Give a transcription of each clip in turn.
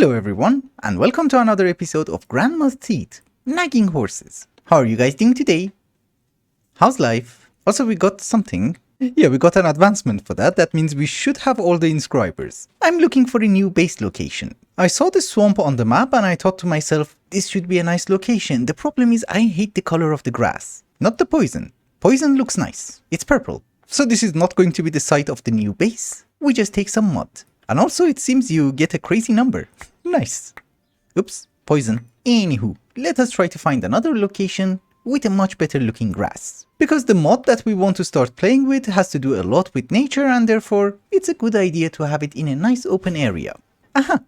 Hello everyone, and welcome to another episode of Grandma's Teeth, Nagging Horses. How are you guys doing today? How's life? Also, we got something. Yeah, we got an advancement for that. That means we should have all the inscribers. I'm looking for a new base location. I saw the swamp on the map and I thought to myself, this should be a nice location. The problem is I hate the color of the grass, not the poison. Poison looks nice. It's purple. So this is not going to be the site of the new base. We just take some mud. And also it seems you get a crazy number. Nice. Oops, poison. Anywho, let us try to find another location with a much better looking grass. Because the mod that we want to start playing with has to do a lot with nature and therefore it's a good idea to have it in a nice open area. Aha!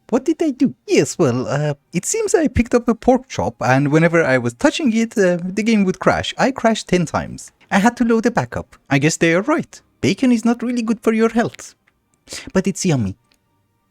What did I do? Yes, well, it seems I picked up a pork chop and whenever I was touching it, the game would crash. I crashed 10 times. I had to load a backup. I guess they are right. Bacon is not really good for your health. But it's yummy.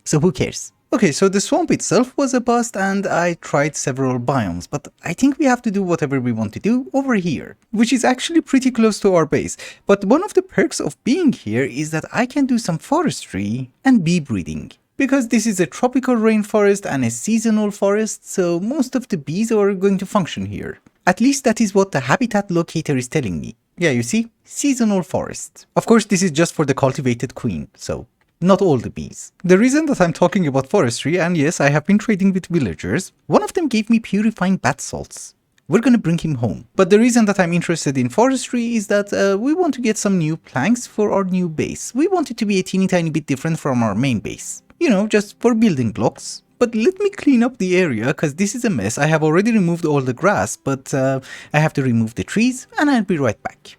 So who cares? Okay, so the swamp itself was a bust and I tried several biomes, but I think we have to do whatever we want to do over here, which is actually pretty close to our base. But one of the perks of being here is that I can do some forestry and bee breeding. Because this is a tropical rainforest and a seasonal forest, so most of the bees are going to function here. At least that is what the habitat locator is telling me. Yeah, you see? Seasonal forest. Of course, this is just for the cultivated queen, so not all the bees. The reason that I'm talking about forestry, and yes, I have been trading with villagers, one of them gave me purifying bath salts. We're gonna bring him home. But the reason that I'm interested in forestry is that we want to get some new planks for our new base. We want it to be a teeny tiny bit different from our main base. You know, just for building blocks. But let me clean up the area, cause this is a mess. I have already removed all the grass, but I have to remove the trees, and I'll be right back.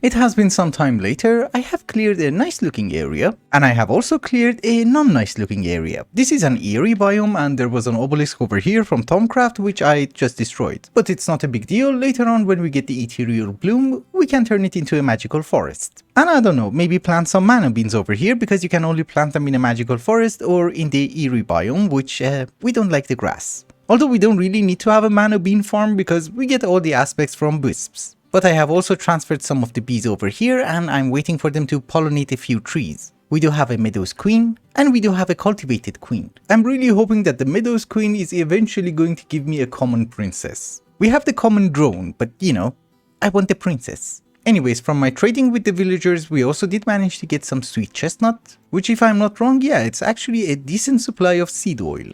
It has been some time later, I have cleared a nice looking area, and I have also cleared a non-nice looking area. This is an eerie biome and there was an obelisk over here from Thaumcraft which I just destroyed. But it's not a big deal, later on when we get the ethereal bloom, we can turn it into a magical forest. And I don't know, maybe plant some mana beans over here because you can only plant them in a magical forest or in the eerie biome, which we don't like the grass. Although we don't really need to have a mana bean farm because we get all the aspects from wisps. But I have also transferred some of the bees over here and I'm waiting for them to pollinate a few trees. We do have a meadows queen and we do have a cultivated queen. I'm really hoping that the meadows queen is eventually going to give me a common princess. We have the common drone, but you know, I want the princess. Anyways, from my trading with the villagers, we also did manage to get some sweet chestnut, which if I'm not wrong, yeah, it's actually a decent supply of seed oil.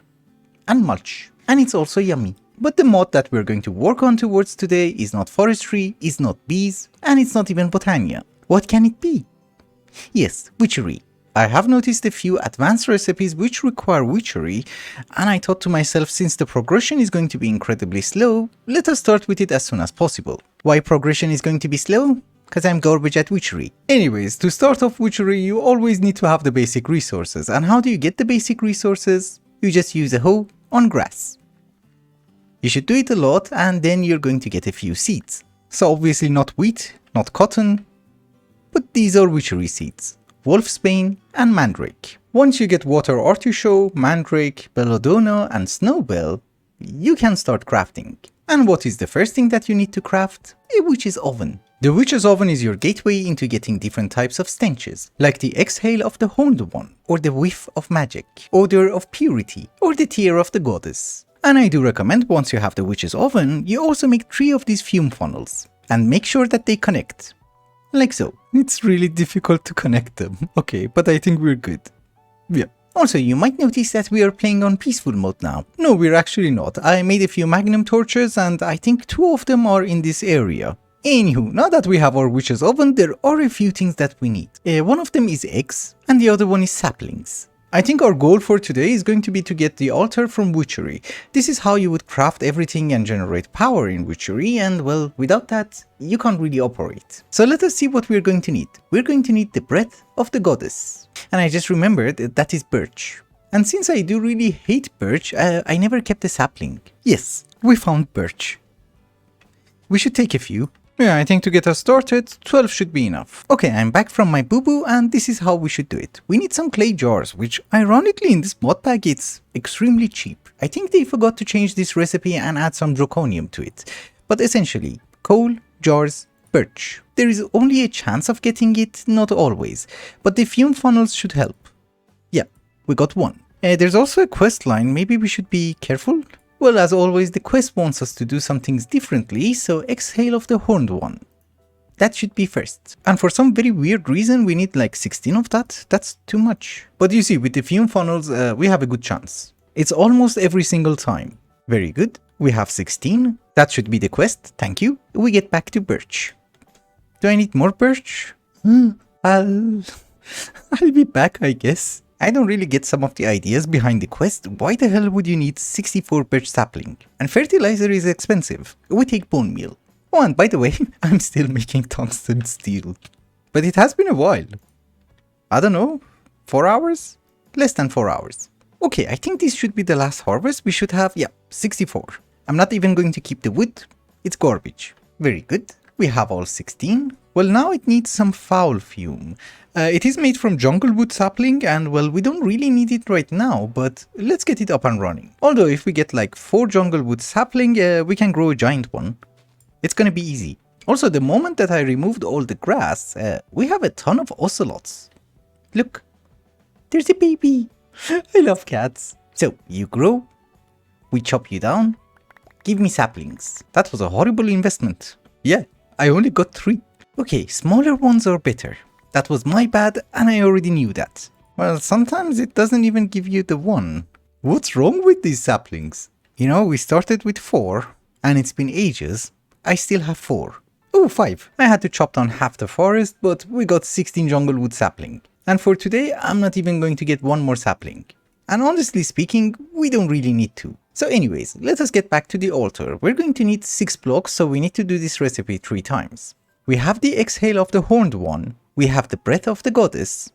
And mulch. And it's also yummy. But the mod that we're going to work on towards today is not forestry, is not bees, and it's not even botania. What can it be? Yes, witchery. I have noticed a few advanced recipes which require witchery, and I thought to myself, since the progression is going to be incredibly slow, let us start with it as soon as possible. Why progression is going to be slow? Because I'm garbage at witchery. Anyways, to start off witchery, you always need to have the basic resources, and how do you get the basic resources? You just use a hoe on grass. You should do it a lot and then you're going to get a few seeds. So obviously not wheat, not cotton, but these are witchery seeds. Wolfsbane and mandrake. Once you get water artichoke, mandrake, belladonna and snowbell, you can start crafting. And what is the first thing that you need to craft? A witch's oven. The witch's oven is your gateway into getting different types of stenches, like the exhale of the horned one, or the whiff of magic, odor of purity, or the tear of the goddess. And I do recommend once you have the witch's oven, you also make 3 of these fume funnels and make sure that they connect. Like so. It's really difficult to connect them. Okay, but I think we're good. Yeah. Also, you might notice that we are playing on peaceful mode now. No, we're actually not. I made a few magnum torches and I think 2 of them are in this area. Anywho, now that we have our witch's oven, there are a few things that we need. One of them is eggs and the other one is saplings. I think our goal for today is going to be to get the altar from Witchery. This is how you would craft everything and generate power in Witchery, and well, without that, you can't really operate. So let us see what we're going to need. We're going to need the breath of the goddess. And I just remembered that is birch. And since I do really hate birch, I never kept a sapling. Yes, we found birch. We should take a few. Yeah, I think to get us started, 12 should be enough. Okay, I'm back from my boo-boo and this is how we should do it. We need some clay jars, which ironically in this mod pack it's extremely cheap. I think they forgot to change this recipe and add some draconium to it. But essentially, coal, jars, birch. There is only a chance of getting it, not always, but the fume funnels should help. Yeah, we got one. There's also a quest line, maybe we should be careful? Well, as always, the quest wants us to do some things differently, so exhale of the horned one. That should be first. And for some very weird reason, we need like 16 of that. That's too much. But you see, with the fume funnels, we have a good chance. It's almost every single time. Very good. We have 16. That should be the quest. Thank you. We get back to birch. Do I need more birch? I'll be back, I guess. I don't really get some of the ideas behind the quest. Why the hell would you need 64 birch sapling? And fertilizer is expensive. We take bone meal. Oh, and by the way, I'm still making tungsten steel. But it has been a while. I don't know, 4 hours? Less than 4 hours. Okay, I think this should be the last harvest. We should have, 64. I'm not even going to keep the wood. It's garbage. Very good. We have all 16. Well, now it needs some foul fume. It is made from jungle wood sapling and, well, we don't really need it right now, but let's get it up and running. Although if we get like 4 jungle wood sapling, we can grow a giant one. It's gonna be easy. Also, the moment that I removed all the grass, we have a ton of ocelots. Look, there's a baby. I love cats. So, you grow, we chop you down, give me saplings. That was a horrible investment. Yeah, I only got 3. Okay, smaller ones are better. That was my bad and I already knew that. Well, sometimes it doesn't even give you the 1. What's wrong with these saplings? You know, we started with 4 and it's been ages. I still have 4. Oh, 5. I had to chop down half the forest, but we got 16 jungle wood sapling. And for today, I'm not even going to get 1 more sapling. And honestly speaking, we don't really need to. So anyways, let us get back to the altar. We're going to need 6 blocks, so we need to do this recipe 3 times. We have the exhale of the horned one. We have the breath of the goddess.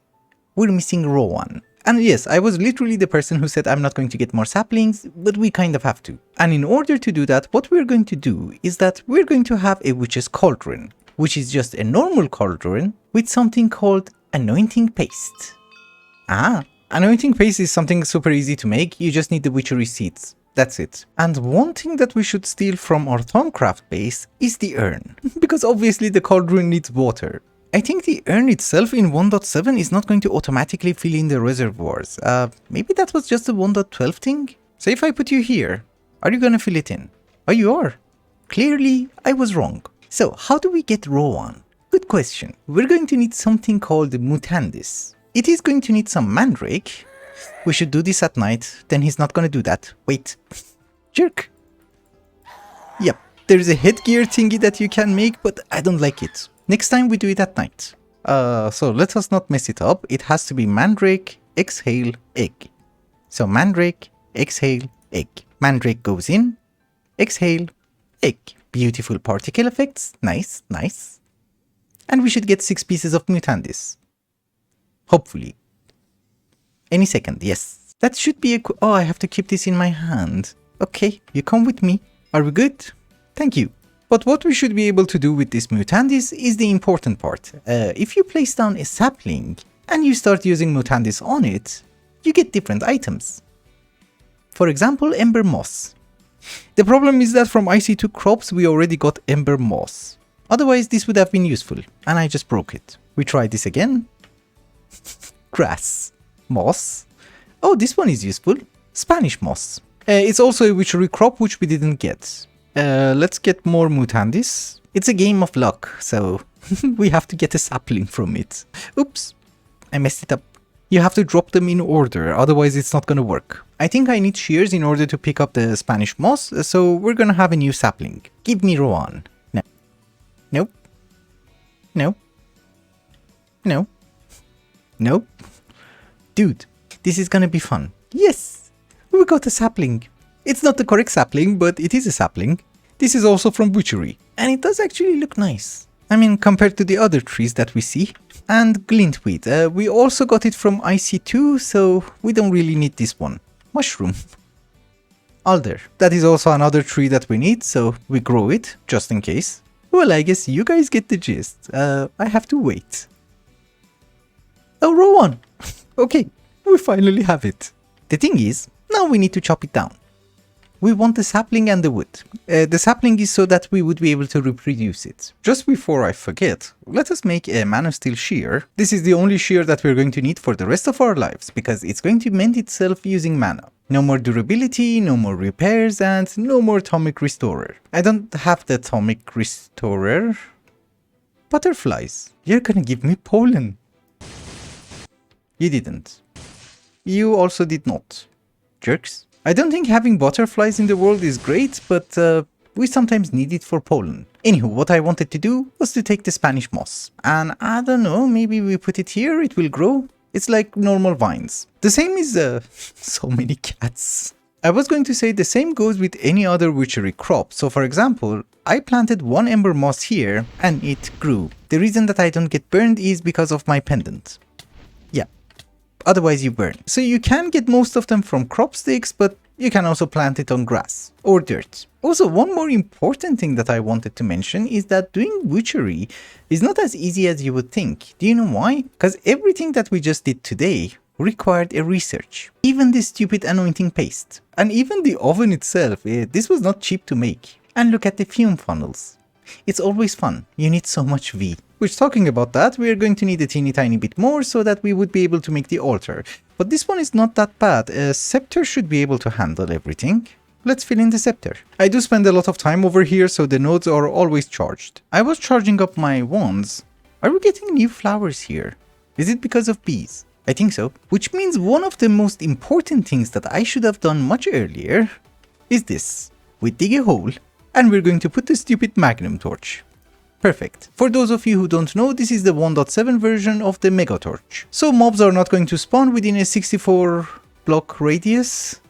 We're missing raw one. And yes, I was literally the person who said I'm not going to get more saplings, but we kind of have to. And in order to do that, what we're going to do is that we're going to have a witch's cauldron, which is just a normal cauldron with something called anointing paste. Anointing paste is something super easy to make, you just need the witchery seeds. That's it. And one thing that we should steal from our Thaumcraft base is the urn, because obviously the cauldron needs water. I think the urn itself in 1.7 is not going to automatically fill in the reservoirs. Maybe that was just a 1.12 thing? So if I put you here, are you gonna fill it in? Oh, you are. Clearly, I was wrong. So how do we get raw one? Good question. We're going to need something called mutandis. It is going to need some mandrake. We should do this at night, then he's not gonna do that. Wait. Jerk. Yep, there's a headgear thingy that you can make, but I don't like it. Next time we do it at night. So let us not mess it up. It has to be mandrake, exhale, egg. So mandrake, exhale, egg. Mandrake goes in, exhale, egg. Beautiful particle effects. Nice, nice. And we should get 6 pieces of mutandis. Hopefully. Any second, yes. That should be a... Oh, I have to keep this in my hand. Okay, you come with me. Are we good? Thank you. But what we should be able to do with this mutandis is the important part. If you place down a sapling and you start using mutandis on it, you get different items. For example, ember moss. The problem is that from IC2 crops we already got ember moss. Otherwise this would have been useful, and I just broke it. We try this again. Grass. Moss. Oh, this one is useful. Spanish moss. It's also a witchery crop which we didn't get. Let's get more mutandis. It's a game of luck, so we have to get a sapling from it. Oops, I messed it up. You have to drop them in order, otherwise it's not gonna work. I think I need shears in order to pick up the Spanish moss, so we're gonna have a new sapling. Give me Rowan. No. Nope. No. No. Nope. Dude, this is gonna be fun. Yes! We got a sapling. It's not the correct sapling, but it is a sapling. This is also from Witchery, and it does actually look nice. I mean, compared to the other trees that we see. And glintweed. We also got it from IC2, so we don't really need this one. Mushroom. Alder. That is also another tree that we need, so we grow it, just in case. Well, I guess you guys get the gist. I have to wait. Oh, Rowan! Okay, we finally have it. The thing is, now we need to chop it down. We want the sapling and the wood. The sapling is so that we would be able to reproduce it. Just before I forget, let us make a Man of Steel shear. This is the only shear that we're going to need for the rest of our lives, because it's going to mend itself using mana. No more durability, no more repairs, and no more atomic restorer. I don't have the atomic restorer. Butterflies. You're gonna give me pollen. You didn't. You also did not. Jerks. I don't think having butterflies in the world is great, but we sometimes need it for pollen. Anywho, what I wanted to do was to take the Spanish moss. And I don't know, maybe we put it here, it will grow. It's like normal vines. The same is so many cats. I was going to say the same goes with any other witchery crop. So for example, I planted one ember moss here and it grew. The reason that I don't get burned is because of my pendant. Yeah. Otherwise you burn. So you can get most of them from crop sticks, but you can also plant it on grass or dirt. Also, one more important thing that I wanted to mention is that doing witchery is not as easy as you would think. Do you know why? Because everything that we just did today required a research. Even the stupid anointing paste. And even the oven itself, this was not cheap to make. And look at the fume funnels. It's always fun. You need so much V. Which, talking about that, we are going to need a teeny tiny bit more so that we would be able to make the altar. But this one is not that bad. A scepter should be able to handle everything. Let's fill in the scepter. I do spend a lot of time over here, so the nodes are always charged. I was charging up my wands. Are we getting new flowers here? Is it because of bees? I think so. Which means one of the most important things that I should have done much earlier is this. We dig a hole and we're going to put the stupid magnum torch. Perfect. For those of you who don't know, this is the 1.7 version of the mega torch. So mobs are not going to spawn within a 64 block radius.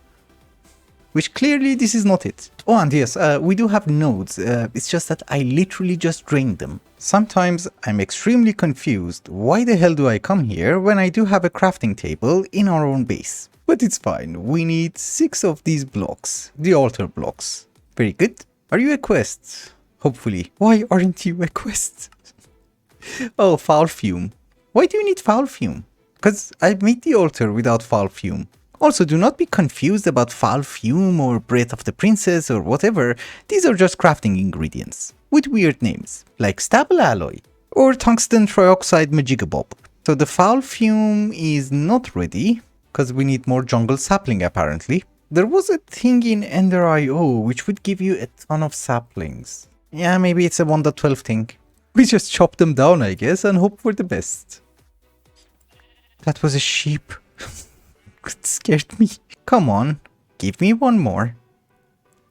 Which clearly this is not it. Oh, and yes, we do have nodes. It's just that I literally just drained them. Sometimes I'm extremely confused. Why the hell do I come here when I do have a crafting table in our own base? But it's fine. We need 6 of these blocks. The altar blocks. Very good. Are you a quest? Hopefully. Why aren't you a quest? Oh, foul fume. Why do you need foul fume? Because I made the altar without foul fume. Also, do not be confused about foul fume or breath of the princess or whatever. These are just crafting ingredients with weird names like stable alloy or tungsten trioxide majigabob. So the foul fume is not ready because we need more jungle sapling apparently. There was a thing in Ender IO which would give you a ton of saplings. Yeah, maybe it's a 1.12 thing. We just chop them down, I guess, and hope for the best. That was a sheep. It scared me. Come on, give me one more.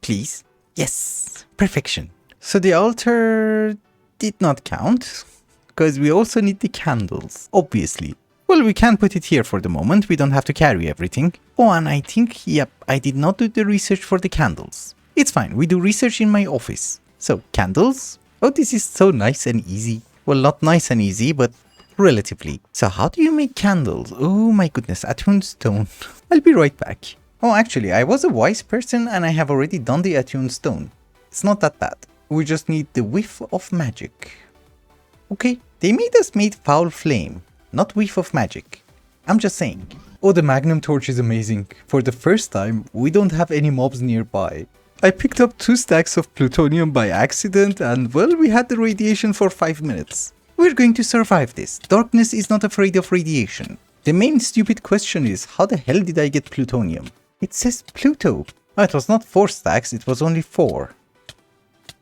Please. Yes, perfection. So the altar did not count, because we also need the candles, obviously. Well, we can put it here for the moment, we don't have to carry everything. Oh, and I think, yep, I did not do the research for the candles. It's fine, we do research in my office. So, candles? Oh, this is so nice and easy. Well, not nice and easy, but relatively. So how do you make candles? Oh my goodness, attuned stone. I'll be right back. Oh, actually, I was a wise person and I have already done the attuned stone. It's not that bad. We just need the whiff of magic. Okay, they made us made foul flame, not whiff of magic. I'm just saying. Oh, the magnum torch is amazing. For the first time, we don't have any mobs nearby. I picked up 2 stacks of plutonium by accident and well, we had the radiation for 5 minutes. We're going to survive this. Darkness is not afraid of radiation. The main stupid question is, how the hell did I get plutonium? It says Pluto. Oh, it was not 4 stacks, it was only 4.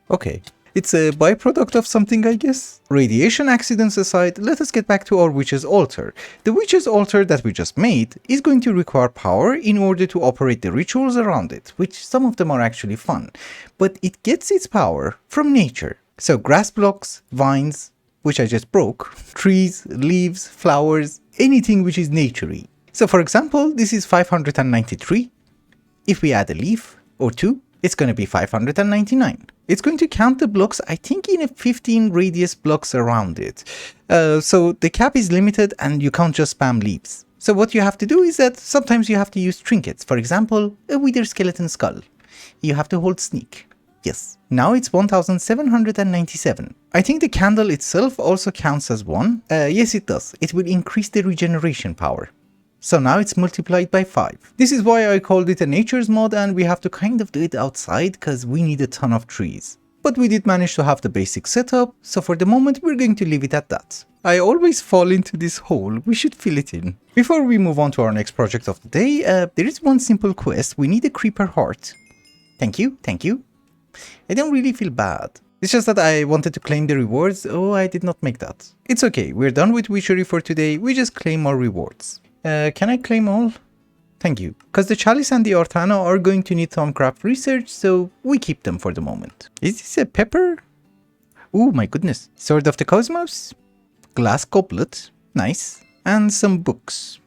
Okay. It's a byproduct of something, I guess? Radiation accidents aside, let us get back to our witch's altar. The witch's altar that we just made is going to require power in order to operate the rituals around it, which some of them are actually fun. But it gets its power from nature. So grass blocks, vines, which I just broke, trees, leaves, flowers, anything which is naturey. So for example, this is 593. If we add a leaf or 2, it's going to be 599. It's going to count the blocks, I think, in a 15 radius blocks around it. So the cap is limited and you can't just spam leaves. So what you have to do is that sometimes you have to use trinkets. For example, a wither skeleton skull. You have to hold sneak. Yes. Now it's 1797. I think the candle itself also counts as one. Yes, it does. It will increase the regeneration power. So now it's multiplied by 5. This is why I called it a nature's mod, and we have to kind of do it outside because we need a ton of trees. But we did manage to have the basic setup, so for the moment we're going to leave it at that. I always fall into this hole, we should fill it in. Before we move on to our next project of the day, there is one simple quest. We need a creeper heart. Thank you, thank you. I don't really feel bad. It's just that I wanted to claim the rewards. Oh, I did not make that. It's okay, we're done with Witchery for today, we just claim our rewards. Can I claim all? Thank you. Because the Chalice and the Artana are going to need Thaumcraft research, so we keep them for the moment. Is this a pepper? Oh my goodness. Sword of the Cosmos? Glass goblet. Nice. And some books.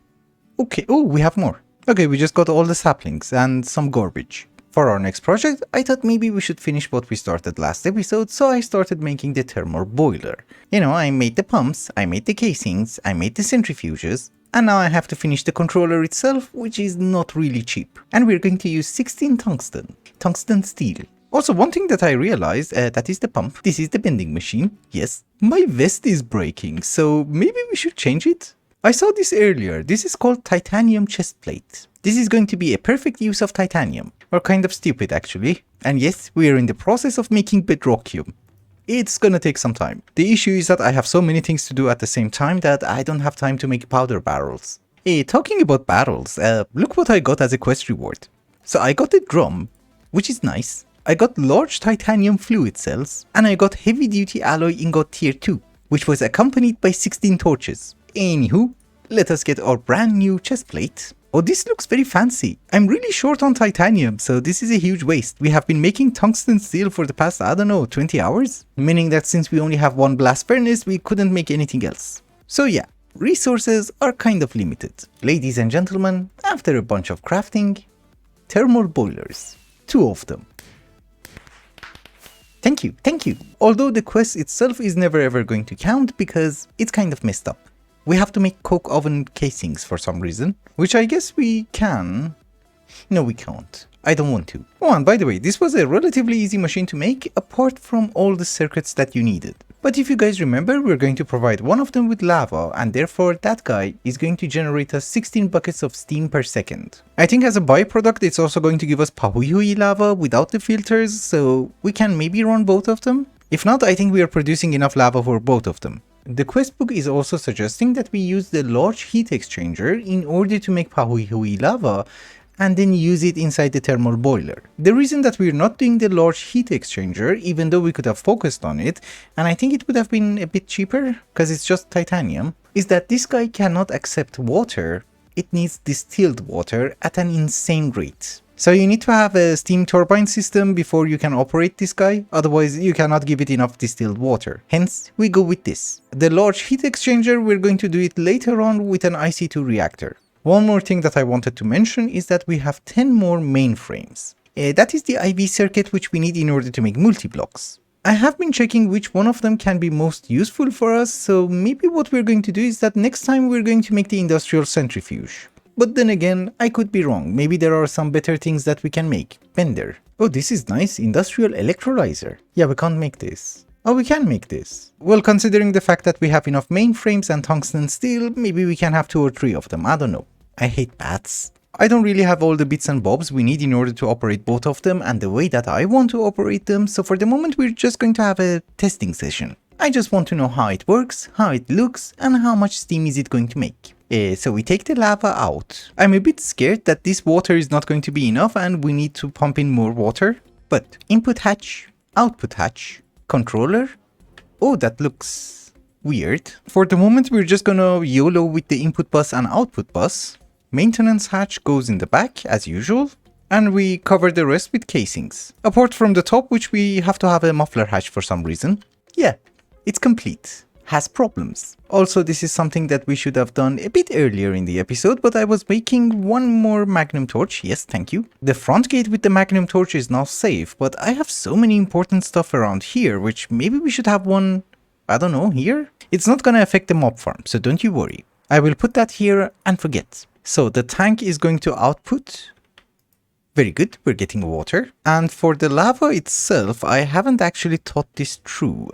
Okay, oh, we have more. Okay, we just got all the saplings and some garbage. For our next project, I thought maybe we should finish what we started last episode, so I started making the thermal boiler. You know, I made the pumps, I made the casings, I made the centrifuges, and now I have to finish the controller itself, which is not really cheap. And we're going to use 16 tungsten steel. Also, one thing that I realized, that is the pump, this is the bending machine, yes. My vest is breaking, so maybe we should change it? I saw this earlier, this is called titanium chest plate. This is going to be a perfect use of titanium, or kind of stupid actually. And yes, we are in the process of making bedrockium. It's gonna take some time. The issue is that I have so many things to do at the same time that I don't have time to make powder barrels. Hey, talking about barrels, look what I got as a quest reward. So I got a drum, which is nice. I got large titanium fluid cells, and I got heavy duty alloy ingot tier 2, which was accompanied by 16 torches. Anywho, let us get our brand new chest plate. Oh, this looks very fancy. I'm really short on titanium, so this is a huge waste. We have been making tungsten steel for the past, I don't know, 20 hours? Meaning that since we only have one blast furnace, we couldn't make anything else. So yeah, resources are kind of limited. Ladies and gentlemen, after a bunch of crafting, thermal boilers. 2 of them. Thank you, thank you. Although the quest itself is never ever going to count because it's kind of messed up. We have to make coke oven casings for some reason, which I guess we can. No, we can't. I don't want to. Oh, and by the way, this was a relatively easy machine to make, apart from all the circuits that you needed. But if you guys remember, we're going to provide one of them with lava, and therefore that guy is going to generate us 16 buckets of steam per second. I think as a byproduct, it's also going to give us pahuihui lava without the filters, so we can maybe run both of them. If not, I think we are producing enough lava for both of them. The quest book is also suggesting that we use the large heat exchanger in order to make pahuihui lava and then use it inside the thermal boiler. The reason that we're not doing the large heat exchanger, even though we could have focused on it, and I think it would have been a bit cheaper because it's just titanium, is that this guy cannot accept water. It needs distilled water at an insane rate. So you need to have a steam turbine system before you can operate this guy, otherwise you cannot give it enough distilled water. Hence, we go with this. The large heat exchanger, we're going to do it later on with an IC2 reactor. One more thing that I wanted to mention is that we have 10 more mainframes. That is the IV circuit which we need in order to make multi-blocks. I have been checking which one of them can be most useful for us, so maybe what we're going to do is that next time we're going to make the industrial centrifuge. But then again, I could be wrong. Maybe there are some better things that we can make. Bender. Oh, this is nice. Industrial electrolyzer. Yeah, we can't make this. Oh, we can make this. Well, considering the fact that we have enough mainframes and tungsten steel, maybe we can have 2 or 3 of them. I don't know. I hate bats. I don't really have all the bits and bobs we need in order to operate both of them and the way that I want to operate them, so for the moment we're just going to have a testing session. I just want to know how it works, how it looks, and how much steam is it going to make. So we take the lava out. I'm a bit scared that this water is not going to be enough and we need to pump in more water. But input hatch, output hatch, controller. Oh, that looks weird. For the moment, we're just gonna YOLO with the input bus and output bus. Maintenance hatch goes in the back as usual. And we cover the rest with casings. Apart from the top, which we have to have a muffler hatch for some reason. Yeah, it's complete. Has problems. Also, this is something that we should have done a bit earlier in the episode, but I was making one more magnum torch. Yes, thank you. The front gate with the magnum torch is now safe, but I have so many important stuff around here, which maybe we should have one, I don't know, here? It's not gonna affect the mob farm, so don't you worry. I will put that here and forget. So the tank is going to output. Very good, we're getting water. And for the lava itself, I haven't actually thought this through.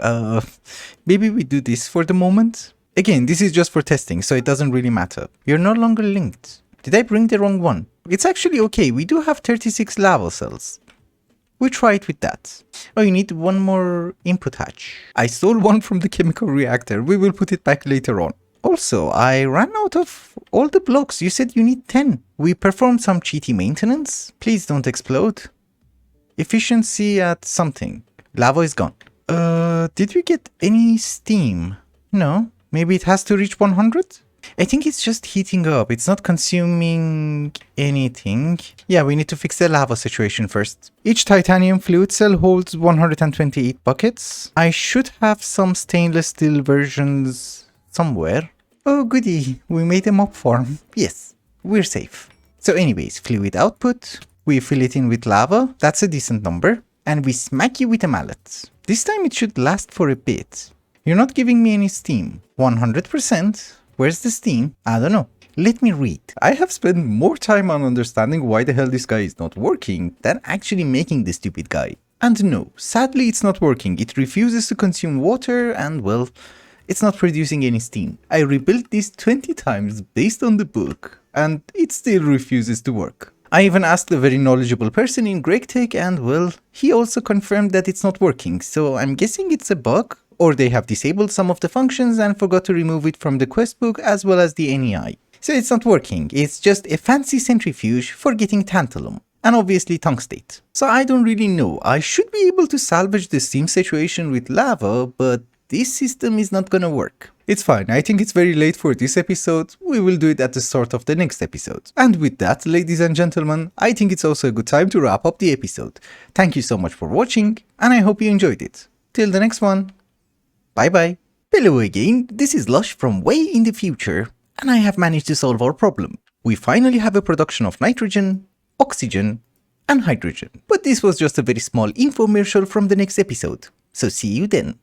Maybe we do this for the moment. Again, this is just for testing, so it doesn't really matter. You're no longer linked. Did I bring the wrong one? It's actually okay, we do have 36 lava cells. We try it with that. Oh, you need one more input hatch. I stole one from the chemical reactor. We will put it back later on. Also, I ran out of all the blocks. You said you need 10. We performed some cheaty maintenance. Please don't explode. Efficiency at something. Lava is gone. Did we get any steam? No. Maybe it has to reach 100? I think it's just heating up. It's not consuming anything. Yeah, we need to fix the lava situation first. Each titanium fluid cell holds 128 buckets. I should have some stainless steel versions somewhere. Oh goody, we made a mob farm. Yes, we're safe. So anyways, fluid output. We fill it in with lava. That's a decent number. And we smack you with a mallet. This time it should last for a bit. You're not giving me any steam. 100%. Where's the steam? I don't know. Let me read. I have spent more time on understanding why the hell this guy is not working than actually making the stupid guy. And no, sadly it's not working. It refuses to consume water and, well, it's not producing any steam. I rebuilt this 20 times based on the book and it still refuses to work. I even asked a very knowledgeable person in GregTech and, well, he also confirmed that it's not working, so I'm guessing it's a bug, or they have disabled some of the functions and forgot to remove it from the quest book as well as the NEI. So it's not working, it's just a fancy centrifuge for getting tantalum, and obviously tungstate. So I don't really know, I should be able to salvage the steam situation with lava, but this system is not gonna work. It's fine, I think it's very late for this episode, we will do it at the start of the next episode. And with that, ladies and gentlemen, I think it's also a good time to wrap up the episode. Thank you so much for watching, and I hope you enjoyed it. Till the next one, bye bye. Hello again, this is Lash from way in the future, and I have managed to solve our problem. We finally have a production of nitrogen, oxygen, and hydrogen. But this was just a very small infomercial from the next episode, so see you then.